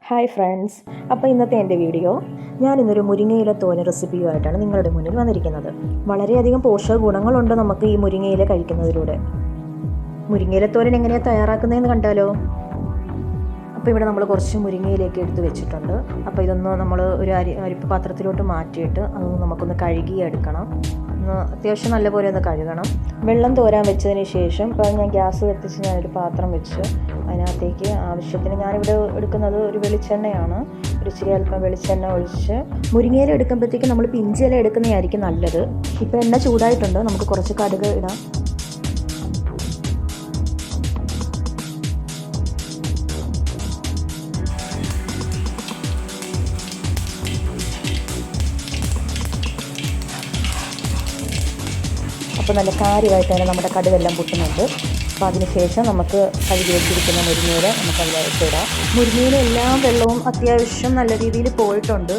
Hi friends, അപ്പോൾ ഇന്നത്തെ എൻ്റെ വീഡിയോ ഞാനിന്നൊരു മുരിങ്ങയില തോരൻ റെസിപ്പിയുമായിട്ടാണ് നിങ്ങളുടെ മുന്നിൽ വന്നിരിക്കുന്നത്. വളരെയധികം പോഷക ഗുണങ്ങളുണ്ട് നമുക്ക് ഈ മുരിങ്ങയില കഴിക്കുന്നതിലൂടെ. മുരിങ്ങയില തോരൻ എങ്ങനെയാണ് തയ്യാറാക്കുന്നതെന്ന് കണ്ടാലോ? അപ്പോൾ ഇവിടെ നമ്മൾ കുറച്ച് മുരിങ്ങയിലേക്ക് എടുത്ത് വെച്ചിട്ടുണ്ട്. അപ്പോൾ ഇതൊന്ന് നമ്മൾ ഒരു അരിപ്പ് പാത്രത്തിലോട്ട് മാറ്റിയിട്ട് അതൊന്ന് നമുക്കൊന്ന് കഴുകിയെടുക്കണം. അത്യാവശ്യം നല്ലപോലെ ഒന്ന് കഴുകണം. വെള്ളം തോരാൻ വെച്ചതിന് ശേഷം ഇപ്പോൾ ഞാൻ ഗ്യാസ് കത്തിച്ച് ഞാനൊരു പാത്രം വെച്ച് അതിനകത്തേക്ക് ആവശ്യത്തിന് ഞാനിവിടെ എടുക്കുന്നത് ഒരു വെളിച്ചെണ്ണയാണ്. ഒരു ഇച്ചിരി അല്പം വെളിച്ചെണ്ണ ഒഴിച്ച് മുരിങ്ങയില എടുക്കുമ്പോഴത്തേക്ക് നമ്മൾ പിഞ്ചില എടുക്കുന്നതായിരിക്കും നല്ലത്. ഇപ്പോൾ എണ്ണ ചൂടായിട്ടുണ്ട്, നമുക്ക് കുറച്ച് കടുക് ഇടാം. അപ്പോൾ നല്ല കാര്യമായിട്ട് തന്നെ നമ്മുടെ കടുകെല്ലാം പൊട്ടുന്നുണ്ട്. അപ്പോൾ അതിനുശേഷം നമുക്ക് കഴുകി വെച്ചിരിക്കുന്ന മുരിങ്ങയില നമുക്ക് അതിലേക്ക് ഇടാം. മുരിങ്ങയില എല്ലാ വെള്ളവും അത്യാവശ്യം നല്ല രീതിയിൽ പോയിട്ടുണ്ട്.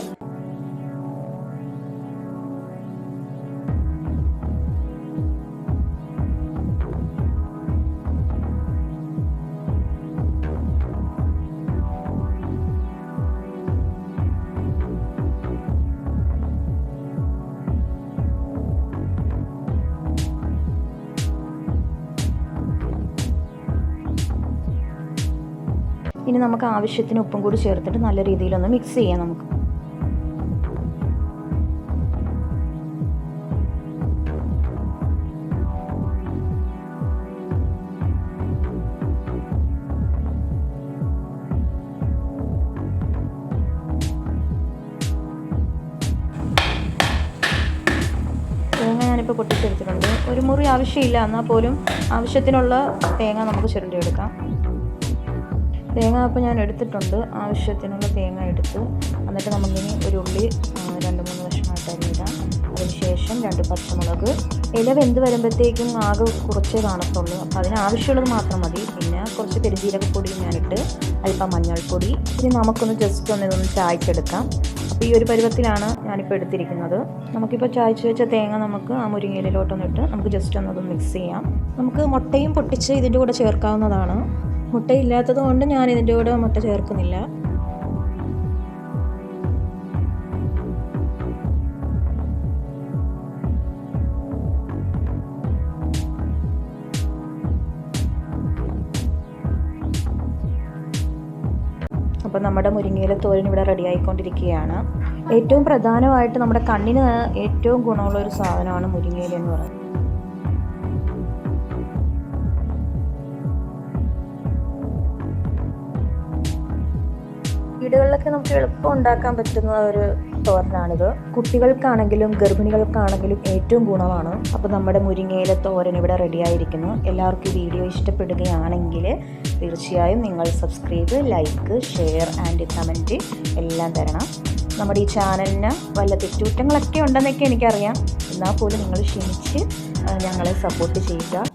ഇനി നമുക്ക് ആവശ്യത്തിന് ഉപ്പും കൂടി ചേർത്തിട്ട് നല്ല രീതിയിലൊന്ന് മിക്സ് ചെയ്യാം. നമുക്ക് തേങ്ങ ഞാനിപ്പോൾ പൊട്ടിച്ചെടുത്തിട്ടുണ്ട്. ഒരു മുറി ആവശ്യമില്ല, എന്നാൽ പോലും ആവശ്യത്തിനുള്ള തേങ്ങ നമുക്ക് ചുരണ്ടിയെടുക്കാം. തേങ്ങ അപ്പോൾ ഞാൻ എടുത്തിട്ടുണ്ട്. ആവശ്യത്തിനുള്ള തേങ്ങ എടുത്ത് എന്നിട്ട് നമുക്കിനി ഒരു ഉള്ളി 2-3 കഷ്ണമായിട്ട് അരിഞ്ഞിടാം. അതിനുശേഷം 2 പച്ചമുളക്. ഇല വെന്ത് വരുമ്പോഴത്തേക്കും ആകെ കുറച്ചേ കാണത്തുള്ളൂ, അപ്പോൾ അതിനാവശ്യമുള്ളത് മാത്രം മതി. പിന്നെ കുറച്ച് പെരുംജീരകപ്പൊടി ഞാനിട്ട് അല്പം മഞ്ഞൾപ്പൊടി. ഇനി നമുക്കൊന്ന് ജസ്റ്റ് ഇതൊന്ന് ചായച്ചെടുക്കാം. അപ്പോൾ ഈ ഒരു പരുവത്തിലാണ് ഞാനിപ്പോൾ എടുത്തിരിക്കുന്നത്. നമുക്കിപ്പോൾ ചായച്ച് വെച്ച തേങ്ങ നമുക്ക് ആ മുരിങ്ങയിലോട്ടൊന്നിട്ട് നമുക്ക് ജസ്റ്റ് ഒന്നത് മിക്സ് ചെയ്യാം. നമുക്ക് മുട്ടയും പൊട്ടിച്ച് ഇതിൻ്റെ കൂടെ ചേർക്കാവുന്നതാണ്. മുട്ടയില്ലാത്തത് കൊണ്ട് ഞാൻ ഇതിൻ്റെ കൂടെ മുട്ട ചേർക്കുന്നില്ല. അപ്പോൾ നമ്മുടെ മുരിങ്ങയില തോരൻ ഇവിടെ റെഡി ആയിക്കൊണ്ടിരിക്കുകയാണ്. ഏറ്റവും പ്രധാനമായിട്ട് നമ്മുടെ കണ്ണിന് ഏറ്റവും ഗുണമുള്ള ഒരു സാധനമാണ് മുരിങ്ങയില എന്ന് പറയുന്നത്. വീടുകളിലൊക്കെ നമുക്ക് എളുപ്പം ഉണ്ടാക്കാൻ പറ്റുന്ന ഒരു തോരനാണിത്. കുട്ടികൾക്കാണെങ്കിലും ഗർഭിണികൾക്കാണെങ്കിലും ഏറ്റവും ഗുണമാണ്. അപ്പോൾ നമ്മുടെ മുരിങ്ങയില തോരൻ ഇവിടെ റെഡിയായിരിക്കുന്നു. എല്ലാവർക്കും ഈ വീഡിയോ ഇഷ്ടപ്പെടുകയാണെങ്കിൽ തീർച്ചയായും നിങ്ങൾ subscribe, like, share and comment എല്ലാം തരണം. നമ്മുടെ ഈ ചാനലിന് വല്ല തെറ്റുകുറ്റങ്ങളൊക്കെ ഉണ്ടെന്നൊക്കെ എനിക്കറിയാം, എന്നാൽ പോലും നിങ്ങൾ ക്ഷമിച്ച് ഞങ്ങളെ സപ്പോർട്ട് ചെയ്യുക.